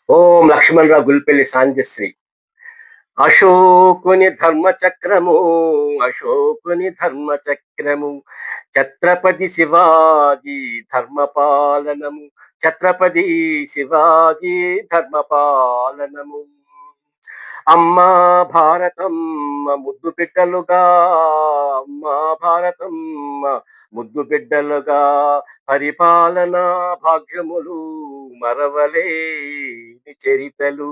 ఓం లక్ష్మణరావు గుల్పెల్లి సాంజశ్రీ. అశోకుని ధర్మచక్రము, అశోకుని ధర్మచక్రము, ఛత్రపతి శివాజీ ధర్మపాలనము, ఛత్రపతి శివాజీ ధర్మపాలనము. అమ్మా భారతమ్మ ముద్దు బిడ్డలుగా, అమ్మా భారతమ్మ ముద్దు బిడ్డలుగా, పరిపాలనా భాగ్యములు మరవలేని చరితలు,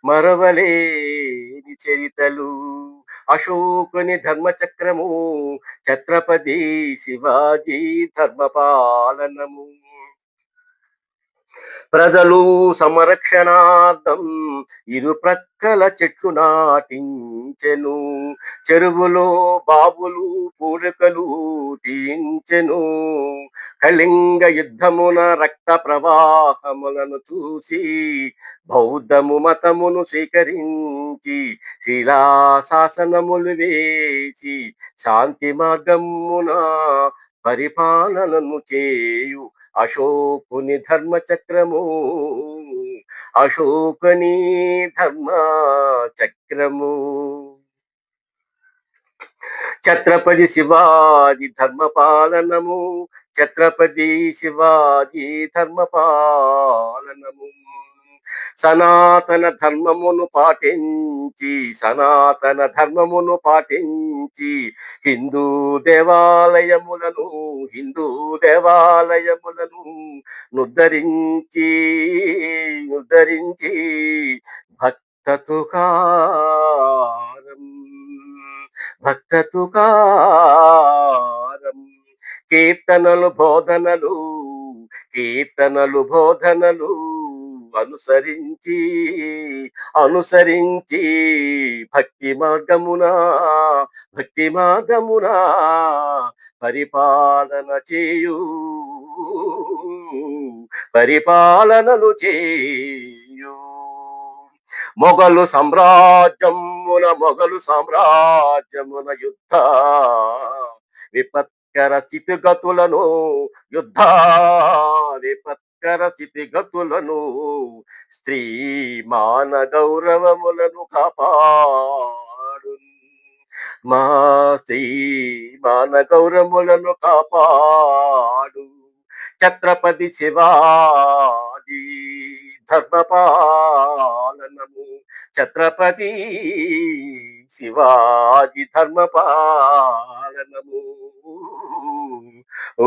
మరవలేని చరితలు. అశోకుని ధర్మచక్రము, ఛత్రపతి శివాజీ ధర్మపాలనము. ప్రజలు సంరక్షణార్థం ఇరు ప్రక్కల చెట్లు నాటించెను, చెరువులో బావులు పూరకలు తీయించెను. కళింగ యుద్ధమున రక్త ప్రవాహములను చూసి బౌద్ధము మతమును స్వీకరించి శిలాశాసనములు వేసి శాంతి మార్గమున పరిపాలనను చేయు అశోకుని ధర్మచక్రము, అశోకుని ధర్మ చక్రము. ఛత్రపతి శివాజీ ధర్మపాలనము, ఛత్రపతి శివాజీ ధర్మపాలనము. సనాతన ధర్మమును పాటించి, సనాతన ధర్మమును పాటించి హిందూ దేవాలయములను, హిందూ దేవాలయములను నుద్ధరించి, ఉద్ధరించి భక్త తుకారం, భక్త తుకారం కీర్తనలు బోధనలు, కీర్తనలు బోధనలు అనుసరించి, అనుసరించి భక్తి మార్గమున, భక్తి మార్గమున పరిపాలన చేయు, పరిపాలనలు చేయు. మొఘలు సామ్రాజ్యమున, మొఘలు సామ్రాజ్యమున యుద్ధ విపత్కర స్థితిగతులను, యుద్ధ విపత్కర స్థితిగతులను, స్త్రీ మాన గౌరవములను కాపాడు, మా స్త్రీ మాన గౌరవములను కాపాడు ఛత్రపతి శివాజీ ధర్మపాలనము, ఛత్రపతి శివాజీ ధర్మపాలనము. ఓ